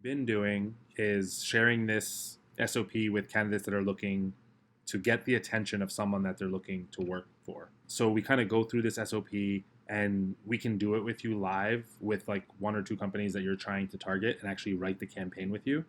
Been doing is sharing this SOP with candidates that are looking to get the attention of someone that they're looking to work for. So we kind of go through this SOP and we can do it with you live with like one or two companies that you're trying to target and actually write the campaign with you.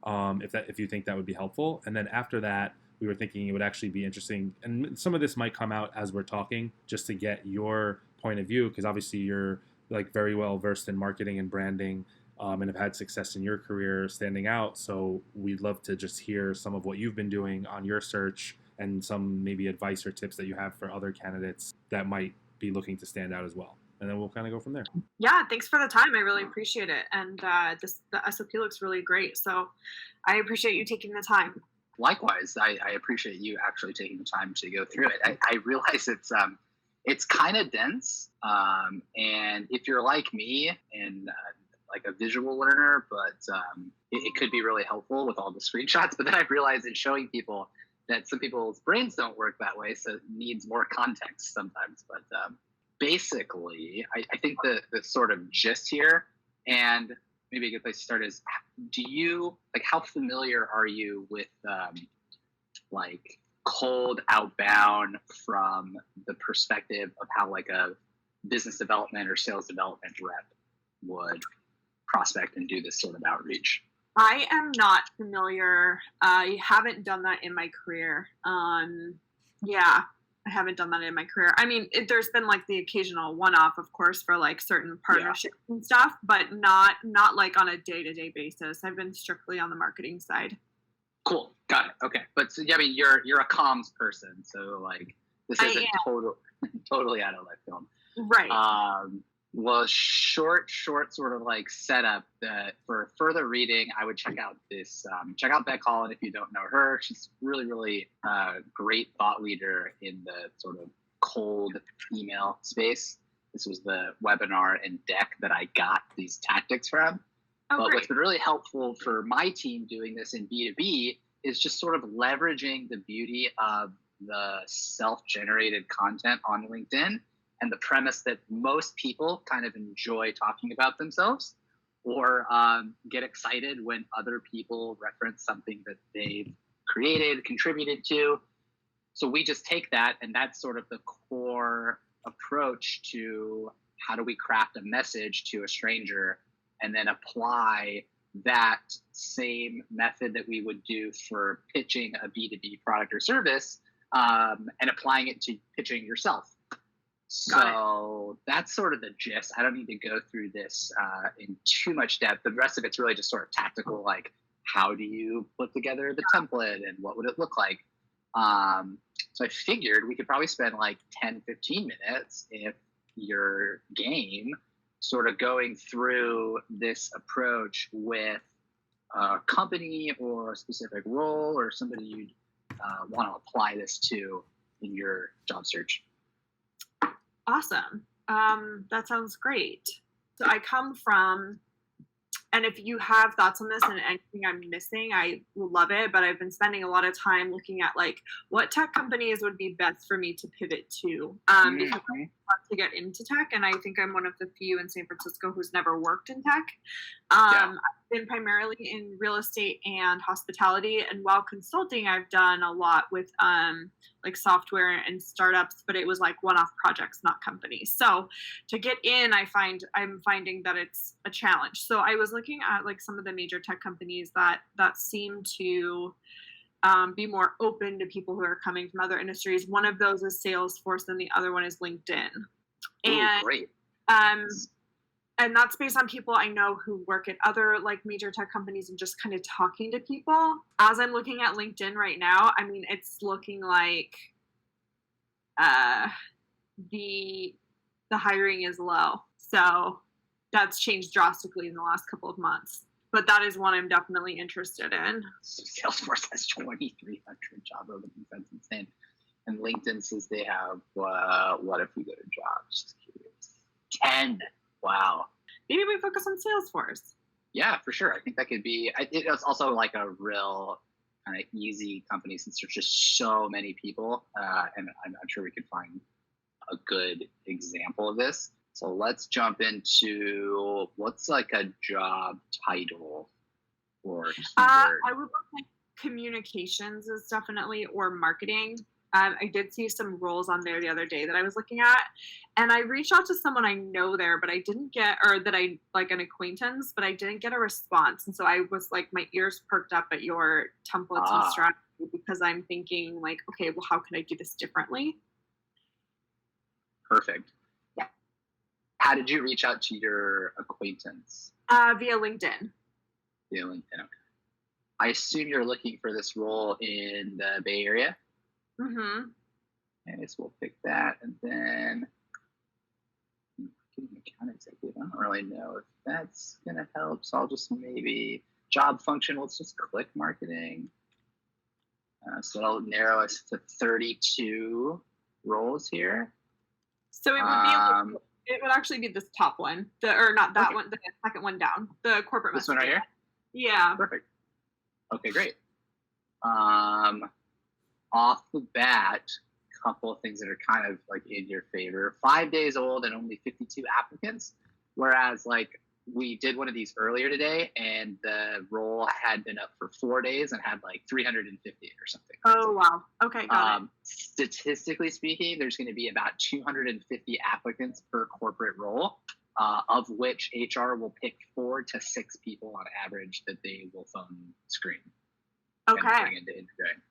If you think that would be helpful. And then after that, we were thinking it would actually be interesting, and some of this might come out as we're talking, just to get your point of view, because obviously you're like very well versed in marketing and branding, and have had success in your career standing out. So we'd love to just hear some of what you've been doing on your search and some maybe advice or tips that you have for other candidates that might be looking to stand out as well. And then we'll kind of go from there. Yeah, thanks for the time. I really appreciate it. And the SOP looks really great. So I appreciate you taking the time. Likewise, I appreciate you actually taking the time to go through it. I realize it's kind of dense, and if you're like me and like a visual learner, but it could be really helpful with all the screenshots. But then I realized in showing people that some people's brains don't work that way, so it needs more context sometimes. But basically, I think the sort of gist here, and maybe a good place to start is, how familiar are you with like cold outbound from the perspective of how like a business development or sales development rep would prospect and do this sort of outreach? I am not familiar. I haven't done that in my career. Yeah, I haven't done that in my career. I mean, there's been like the occasional one-off, of course, for like certain partnerships and stuff, but not like on a day-to-day basis. I've been strictly on the marketing side. Cool, got it. Okay, but so, yeah, I mean, you're a comms person, so like this isn't totally out of left field, right? Well, short sort of like setup that for further reading, I would check out Beck Holland if you don't know her. She's really great thought leader in the sort of cold email space. This was the webinar and deck that I got these tactics from. But what's been really helpful for my team doing this in B2B is just sort of leveraging the beauty of the self-generated content on LinkedIn and the premise that most people kind of enjoy talking about themselves or get excited when other people reference something that they've created, contributed to. So we just take that, and that's sort of the core approach to how do we craft a message to a stranger and then apply that same method that we would do for pitching a B2B product or service, and applying it to pitching yourself. So that's sort of the gist. I don't need to go through this in too much depth. The rest of it's really just sort of tactical, like how do you put together the template and what would it look like? So I figured we could probably spend like 10, 15 minutes if you're game, sort of going through this approach with a company or a specific role or somebody you'd want to apply this to in your job search. Awesome. That sounds great. So I come from, and if you have thoughts on this and anything I'm missing, I will love it. But I've been spending a lot of time looking at like what tech companies would be best for me to pivot to, because I want to get into tech, and I think I'm one of the few in San Francisco who's never worked in tech. I've been primarily in real estate and hospitality, and while consulting, I've done a lot with like software and startups, but it was like one-off projects, not companies. So to get in, I'm finding that it's a challenge. So I was looking at like some of the major tech companies that seem to be more open to people who are coming from other industries. One of those is Salesforce, and the other one is LinkedIn. And great. And that's based on people I know who work at other like major tech companies and just kind of talking to people. As I'm looking at LinkedIn right now, I mean, it's looking like the hiring is low. So that's changed drastically in the last couple of months. But that is one I'm definitely interested in. Salesforce has 2,300 job openings. That's insane. And LinkedIn says they have, what if we go to jobs? Just curious. 10. Wow. Maybe we focus on Salesforce. Yeah, for sure. I think that could be, it's also like a real kind of easy company since there's just so many people. And I'm sure we could find a good example of this. So let's jump into what's like a job title or keywords? I would look like communications is definitely, or marketing. I did see some roles on there the other day that I was looking at, and I reached out to someone I know there, but I didn't get, or that I like an acquaintance, but I didn't get a response. And so I was like, my ears perked up at your templates and strategy, because I'm thinking like, okay, well, how can I do this differently? Perfect. Yeah. How did you reach out to your acquaintance? Via LinkedIn. Via LinkedIn. Okay. I assume you're looking for this role in the Bay Area. Mm-hmm. And so we'll pick that, and then account executive. I don't really know if that's gonna help, so I'll just maybe job function. Let's just click marketing. So that'll narrow us to 32 roles here. So it would be. It would actually be this top one, or not that one, the second one down, the corporate. This one right here. Yeah. Perfect. Okay, great. Off the bat, a couple of things that are kind of like in your favor. 5 days old and only 52 applicants, whereas like we did one of these earlier today, and the role had been up for 4 days and had like 350 or something. Oh wow. Okay, got it. Statistically speaking, there's going to be about 250 applicants per corporate role, of which HR will pick 4 to 6 people on average that they will phone screen. Okay. And bring into interviewing.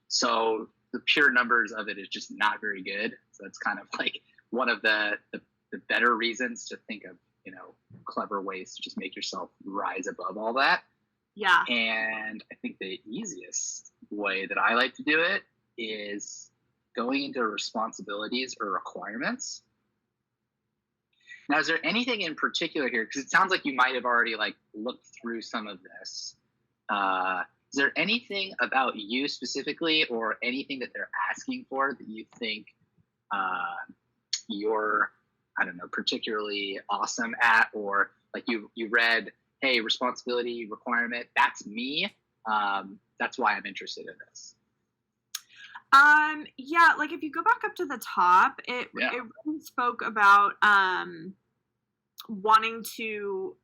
So the pure numbers of it is just not very good. So that's kind of like one of the better reasons to think of, clever ways to just make yourself rise above all that. Yeah. And I think the easiest way that I like to do it is going into responsibilities or requirements. Now, is there anything in particular here? Because it sounds like you might have already like looked through some of this. Is there anything about you specifically, or anything that they're asking for that you think you're, I don't know, particularly awesome at, or like you read, hey, responsibility requirement, that's me. That's why I'm interested in this. Yeah, like if you go back up to the top, it really spoke about wanting to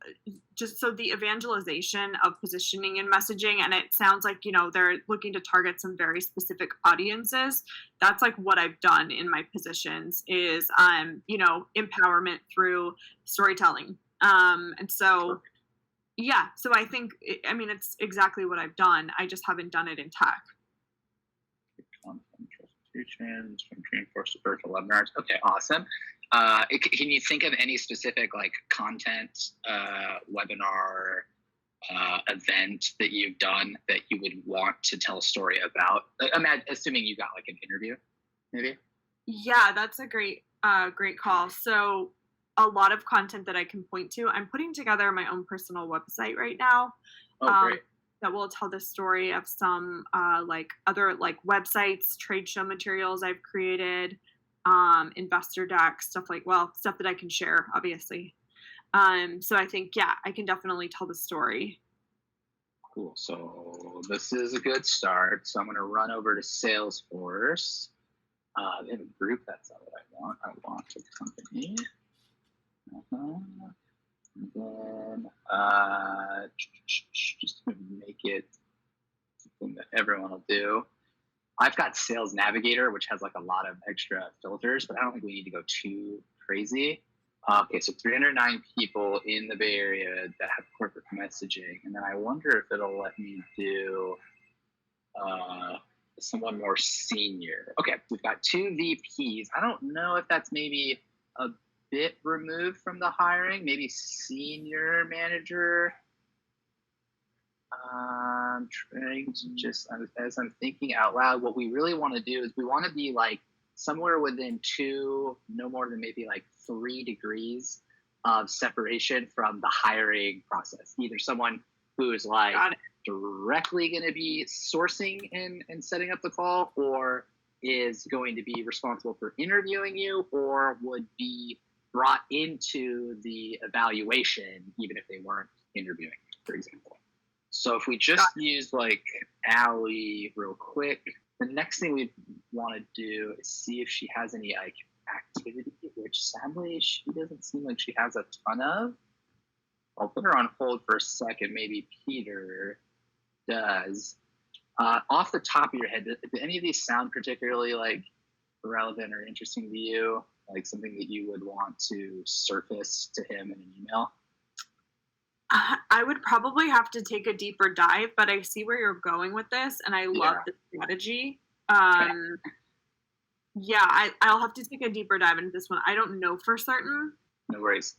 just, so the evangelization of positioning and messaging, and it sounds like they're looking to target some very specific audiences. That's like what I've done in my positions is empowerment through storytelling, and so yeah, so I think it's exactly what I've done. I just haven't done it in tech. Content presentations from Dreamforce to virtual webinars. Okay, awesome. Can you think of any specific like content, webinar, event that you've done that you would want to tell a story about? Assuming you got like an interview, maybe. Yeah, that's a great call. So a lot of content that I can point to. I'm putting together my own personal website right now. Oh, great. That will tell the story of some like other like websites, trade show materials I've created. Investor decks, stuff that I can share, obviously. So I think, I can definitely tell the story. Cool. So this is a good start. So I'm going to run over to Salesforce. They have a group. That's not what I want. I want a company. And then just to make it something that everyone will do. I've got Sales Navigator, which has like a lot of extra filters, but I don't think we need to go too crazy. Okay, so 309 people in the Bay Area that have corporate messaging. And then I wonder if it'll let me do someone more senior. Okay, we've got 2 VPs. I don't know if that's maybe a bit removed from the hiring, maybe senior manager. I'm trying to just, as I'm thinking out loud, what we really want to do is we want to be like somewhere within 2, no more than maybe like 3 degrees of separation from the hiring process. Either someone who is like directly going to be sourcing and setting up the call, or is going to be responsible for interviewing you, or would be brought into the evaluation even if they weren't interviewing, for example. So if we just use like Allie real quick, the next thing we want to do is see if she has any like activity, which sadly she doesn't seem like she has a ton of. I'll put her on hold for a second. Maybe Peter does. Off the top of your head, do any of these sound particularly like relevant or interesting to you? Like something that you would want to surface to him in an email? I would probably have to take a deeper dive, but I see where you're going with this, and I love the strategy. Yeah, I'll have to take a deeper dive into this one. I don't know for certain. No worries.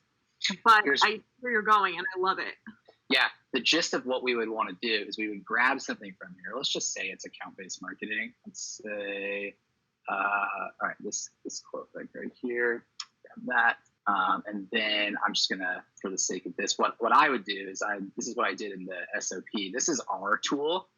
But I see where you're going, and I love it. Yeah, the gist of what we would want to do is we would grab something from here. Let's just say it's account-based marketing. Let's say, all right, this quote right here, grab that. And then I'm just gonna, for the sake of this, what I would do is this is what I did in the SOP. This is our tool,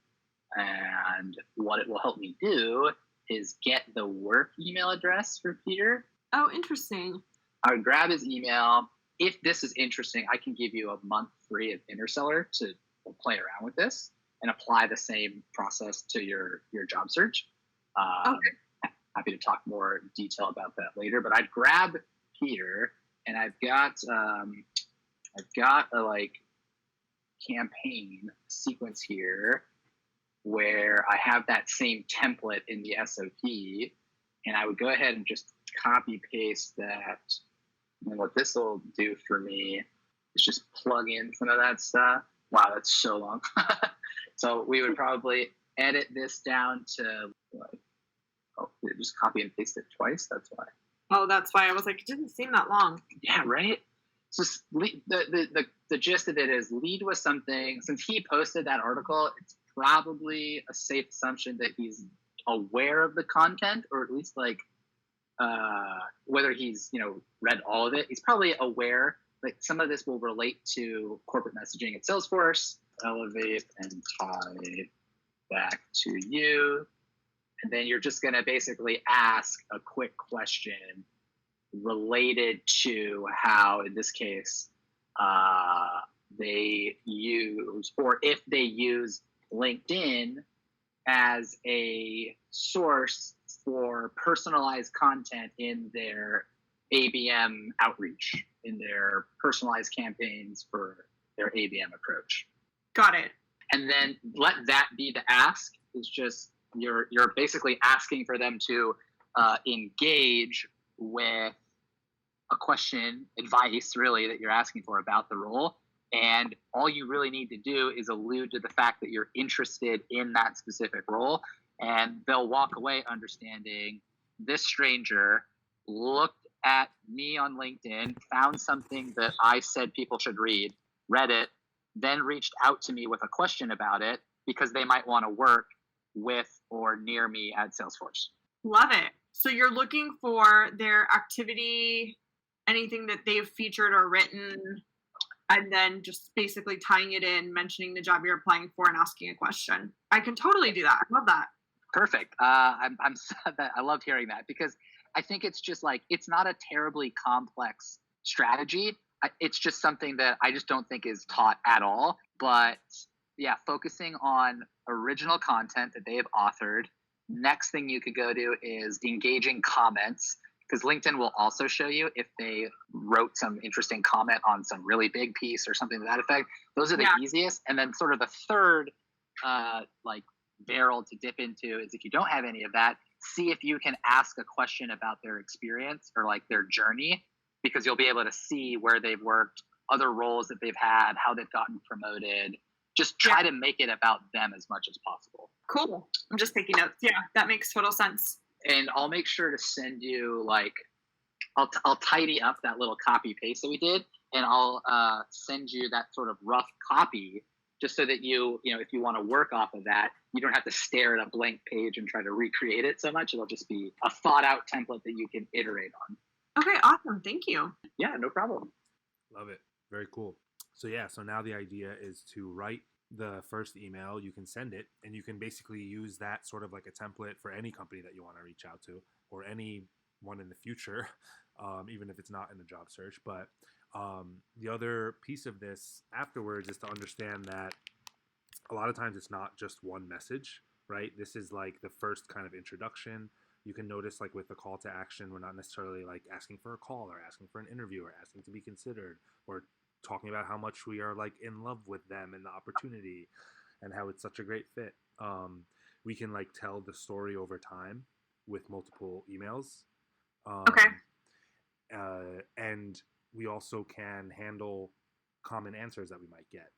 and what it will help me do is get the work email address for Peter. Oh, interesting. I would grab his email. If this is interesting, I can give you a month free of Interseller to play around with this and apply the same process to your job search. Okay. Happy to talk more detail about that later, but I'd grab Peter, and I've got a like campaign sequence here where I have that same template in the SOP, and I would go ahead and just copy paste that. And what this will do for me is just plug in some of that stuff. Wow, that's so long. So we would probably edit this down to like, just copy and paste it twice. That's why. Oh, that's why I was like, it didn't seem that long. Yeah, right. So the gist of it is lead with something. Since he posted that article, it's probably a safe assumption that he's aware of the content, or at least like whether he's read all of it. He's probably aware. Like some of this will relate to corporate messaging at Salesforce. Elevate and tie back to you. And then you're just going to basically ask a quick question related to how, in this case, they use, or if they use LinkedIn as a source for personalized content in their ABM outreach, in their personalized campaigns for their ABM approach. Got it. And then let that be the ask. Is just you're basically asking for them to engage with a question, advice really, that you're asking for about the role. And all you really need to do is allude to the fact that you're interested in that specific role. And they'll walk away understanding this stranger looked at me on LinkedIn, found something that I said people should read, read it, then reached out to me with a question about it because they might want to work with or near me at Salesforce. Love it. So you're looking for their activity, anything that they've featured or written, and then just basically tying it in, mentioning the job you're applying for, and asking a question. I can totally do that. I love that. Perfect. I loved hearing that because I think it's just like, it's not a terribly complex strategy. It's just something that I just don't think is taught at all. But yeah, focusing on original content that they have authored. Next thing you could go to is engaging comments, because LinkedIn will also show you if they wrote some interesting comment on some really big piece or something to that effect. Those are the easiest. And then sort of the third barrel to dip into is if you don't have any of that, see if you can ask a question about their experience or like their journey, because you'll be able to see where they've worked, other roles that they've had, how they've gotten promoted. Just try to make it about them as much as possible. Cool. I'm just taking notes. Yeah, that makes total sense. And I'll make sure to send you I'll tidy up that little copy paste that we did, and I'll send you that sort of rough copy just so that if you want to work off of that, you don't have to stare at a blank page and try to recreate it so much. It'll just be a thought out template that you can iterate on. Okay, awesome. Thank you. Yeah, no problem. Love it. Very cool. So now the idea is to write the first email. You can send it, and you can basically use that sort of like a template for any company that you want to reach out to, or any one in the future, even if it's not in the job search. But the other piece of this afterwards is to understand that a lot of times it's not just one message, right? This is like the first kind of introduction. You can notice like with the call to action, we're not necessarily like asking for a call or asking for an interview or asking to be considered or talking about how much we are like in love with them and the opportunity and how it's such a great fit. We can like tell the story over time with multiple emails. Okay. And we also can handle common answers that we might get,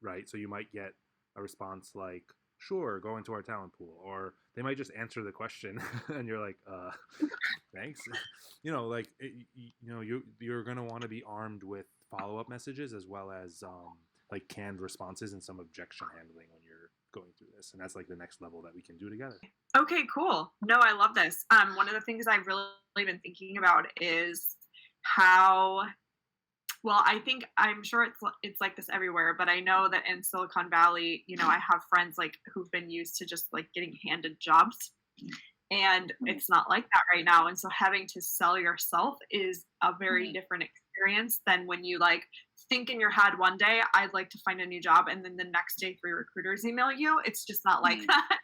right? So you might get a response like, sure, go into our talent pool, or they might just answer the question and you're like, thanks. Like, you're going to want to be armed with follow-up messages as well as like canned responses and some objection handling when you're going through this. And that's like the next level that we can do together. Okay, cool. No, I love this. One of the things I've really been thinking about is how, well, I'm sure it's like this everywhere, but I know that in Silicon Valley, I have friends like who've been used to just like getting handed jobs, and it's not like that right now. And so having to sell yourself is a very different experience than when you like think in your head one day, I'd like to find a new job, and then the next day 3 recruiters email you. It's just not like that.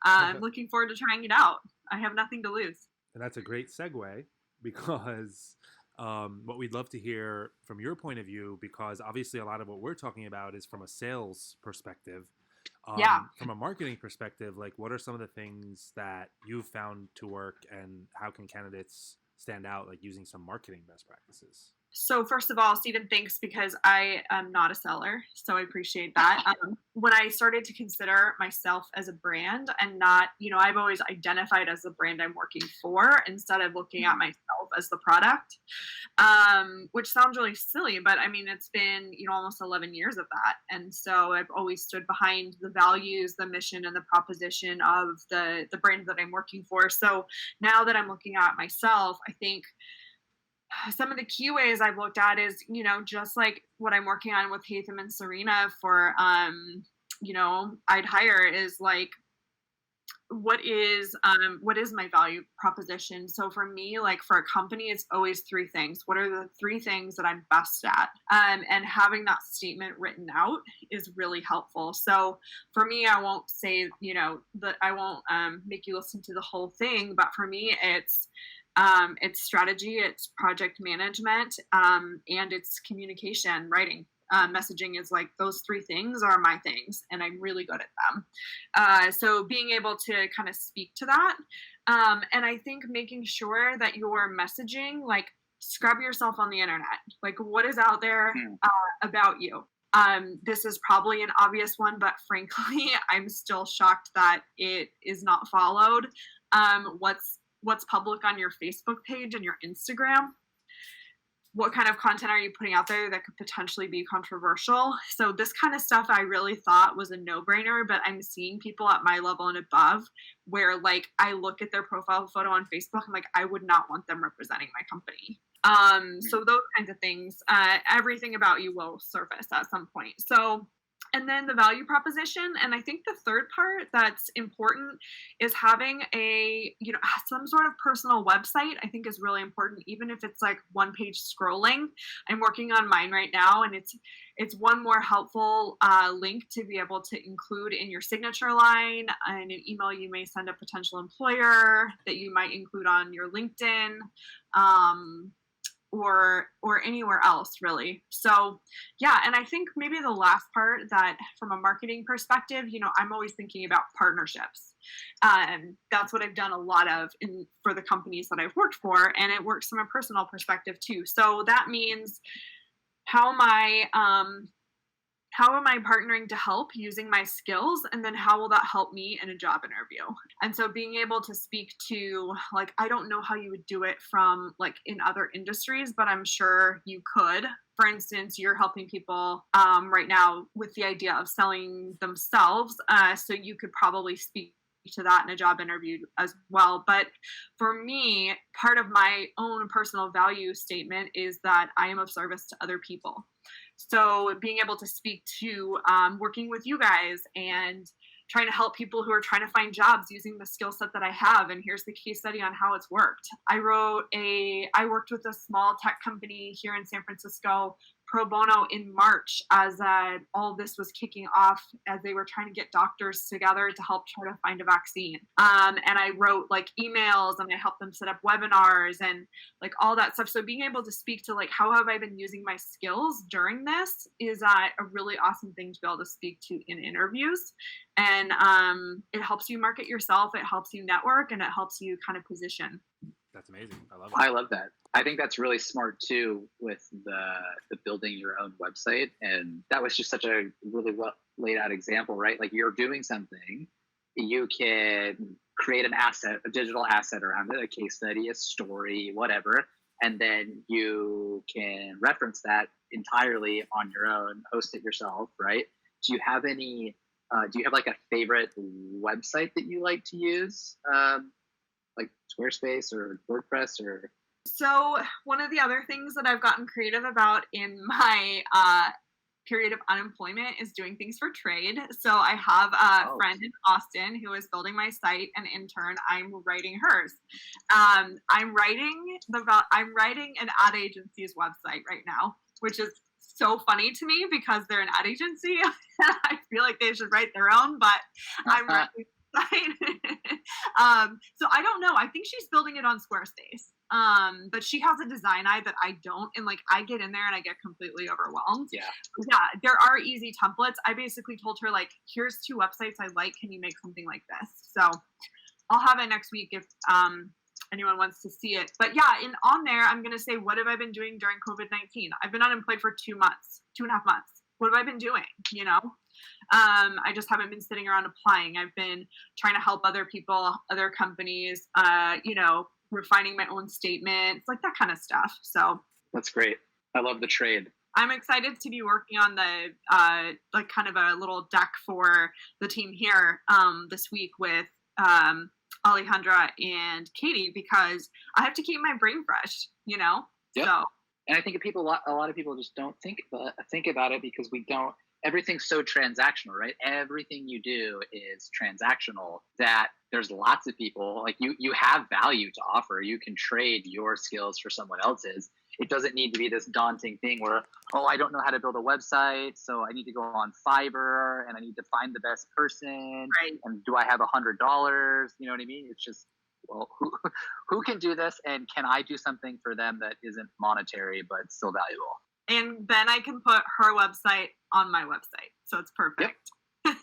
I'm looking forward to trying it out. I have nothing to lose. And that's a great segue, because what we'd love to hear from your point of view, because obviously a lot of what we're talking about is from a sales perspective. From a marketing perspective, like what are some of the things that you've found to work, and how can candidates stand out like using some marketing best practices? So first of all, Stephen, thanks, because I am not a seller, so I appreciate that. When I started to consider myself as a brand and not, I've always identified as the brand I'm working for instead of looking at myself as the product, which sounds really silly, but I mean, it's been, almost 11 years of that. And so I've always stood behind the values, the mission, and the proposition of the brand that I'm working for. So now that I'm looking at myself, I think some of the key ways I've looked at is, just like what I'm working on with Hatham and Serena for, I'd hire is like, what is my value proposition? So for me, like for a company, it's always 3 things. What are the 3 things that I'm best at? And having that statement written out is really helpful. So for me, I won't say, that I won't make you listen to the whole thing, but for me, it's strategy, it's project management, and it's communication, writing. Messaging is like those 3 things are my things, and I'm really good at them. So being able to kind of speak to that. And I think making sure that your messaging, like scrub yourself on the internet, like what is out there about you. This is probably an obvious one, but frankly, I'm still shocked that it is not followed. What's public on your Facebook page and your Instagram? What kind of content are you putting out there that could potentially be controversial? So this kind of stuff I really thought was a no-brainer, but I'm seeing people at my level and above where like I look at their profile photo on Facebook, I'm like, I would not want them representing my company. So those kinds of things, everything about you will surface at some point. So, and then the value proposition. And I think the third part that's important is having some sort of personal website. I think is really important, even if it's like 1-page scrolling. I'm working on mine right now, and it's one more helpful link to be able to include in your signature line and an email you may send a potential employer that you might include on your LinkedIn. Or anywhere else, really. So yeah, and I think maybe the last part that from a marketing perspective, I'm always thinking about partnerships. That's what I've done a lot of for the companies that I've worked for, and it works from a personal perspective too. So that means how am I partnering to help using my skills? And then how will that help me in a job interview? And so being able to speak to, like, I don't know how you would do it from like in other industries, but I'm sure you could. For instance, you're helping people right now with the idea of selling themselves. So you could probably speak to that in a job interview as well. But for me, part of my own personal value statement is that I am of service to other people. So being able to speak to working with you guys and trying to help people who are trying to find jobs using the skill set that I have. And here's the case study on how it's worked. I worked with a small tech company here in San Francisco pro bono in March as all this was kicking off, as they were trying to get doctors together to help try to find a vaccine. And I wrote like emails, and I helped them set up webinars and like all that stuff. So being able to speak to like, how have I been using my skills during this is a really awesome thing to be able to speak to in interviews. And it helps you market yourself, it helps you network, and it helps you kind of position. That's amazing. I love it. I love that. I think that's really smart too with the building your own website. And that was just such a really well laid out example, right? Like you're doing something, you can create an asset, a digital asset around it, a case study, a story, whatever. And then you can reference that entirely on your own, host it yourself, right? Do you have like a favorite website that you like to use? Like Squarespace or WordPress or? So one of the other things that I've gotten creative about in my period of unemployment is doing things for trade. So I have a friend in Austin who is building my site, an intern. I'm writing hers. I'm writing an ad agency's website right now, which is so funny to me because they're an ad agency. I feel like they should write their own, but I'm writing. So I don't know. I think she's building it on Squarespace. But she has a design eye that I don't, and like I get in there and I get completely overwhelmed. Yeah, there are easy templates. I basically told her like, here's 2 websites I like. Can you make something like this? So I'll have it next week if anyone wants to see it. But yeah, on there, I'm gonna say, what have I been doing during COVID-19? I've been unemployed for 2 months, 2.5 months. What have I been doing? You know, I just haven't been sitting around applying. I've been trying to help other people, other companies, you know, refining my own statements, like that kind of stuff. So that's great. I love the trade. I'm excited to be working on the like kind of a little deck for the team here this week with Alejandra and Katie, because I have to keep my brain fresh, you know? Yep. So. And I think a lot of people just don't think about it because everything's so transactional, right? Everything you do is transactional, that there's lots of people, like you have value to offer. You can trade your skills for someone else's. It doesn't need to be this daunting thing where, I don't know how to build a website, so I need to go on Fiverr and I need to find the best person. Right. And do I have $100? You know what I mean? It's just, well, who can do this, and can I do something for them that isn't monetary but still valuable? And then I can put her website on my website, so it's perfect. Yep.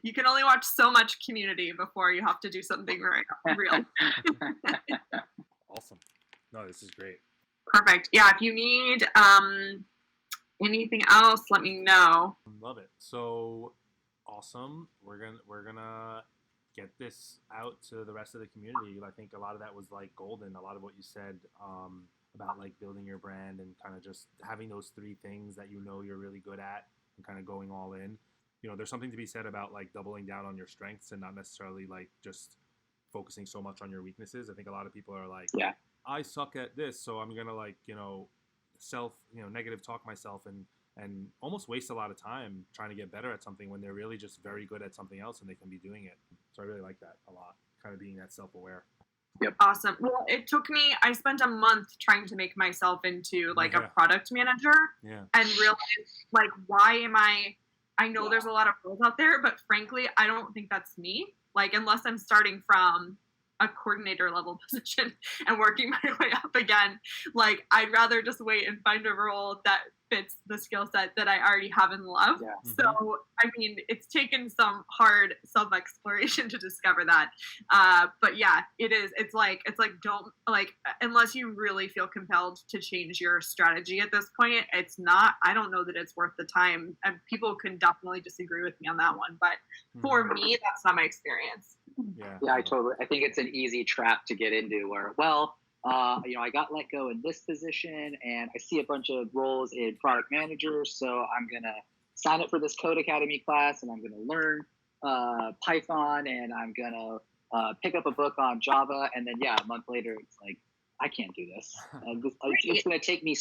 You can only watch so much Community before you have to do something real. Awesome. No, this is great. Perfect. Yeah, if you need anything else, let me know. Love it. So awesome. We're gonna get this out to the rest of the community. I think a lot of that was like golden. A lot of what you said about like building your brand and kind of just having those 3 things that you know you're really good at and kind of going all in. You know, there's something to be said about like doubling down on your strengths and not necessarily like just focusing so much on your weaknesses. I think a lot of people are like, I suck at this, so I'm gonna like, you know, negative talk myself and almost waste a lot of time trying to get better at something when they're really just very good at something else and they can be doing it. So I really like that a lot, kind of being that self-aware. Yep. Awesome. Well, I spent a month trying to make myself into like a product manager and realize like, why am I know there's a lot of roles out there, but frankly, I don't think that's me. Like, unless I'm starting from a coordinator level position and working my way up again, like I'd rather just wait and find a role that fits the skill set that I already have and love. Yeah. Mm-hmm. So, I mean, it's taken some hard self-exploration to discover that. But yeah, it's like, don't unless you really feel compelled to change your strategy at this point, I don't know that it's worth the time. And people can definitely disagree with me on that one. But for me, that's not my experience. Yeah, I think it's an easy trap to get into where, I got let go in this position and I see a bunch of roles in product manager. So I'm going to sign up for this Code Academy class and I'm going to learn Python and I'm going to pick up a book on Java. And then, a month later, it's like, I can't do this. It's going to take me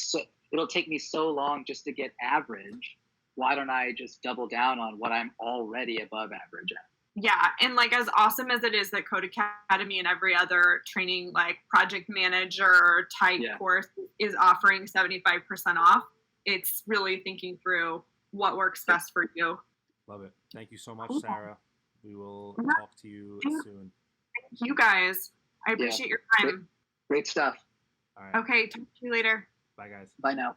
it'll take me so long just to get average. Why don't I just double down on what I'm already above average at? Yeah, and like as awesome as it is that Code Academy and every other training like project manager type course is offering 75% off, it's really thinking through what works best for you. Love it. Thank you so much, Cool. Sarah. We will talk to you soon. You guys, I appreciate your time. Great stuff. All right. Okay, talk to you later. Bye, guys. Bye now.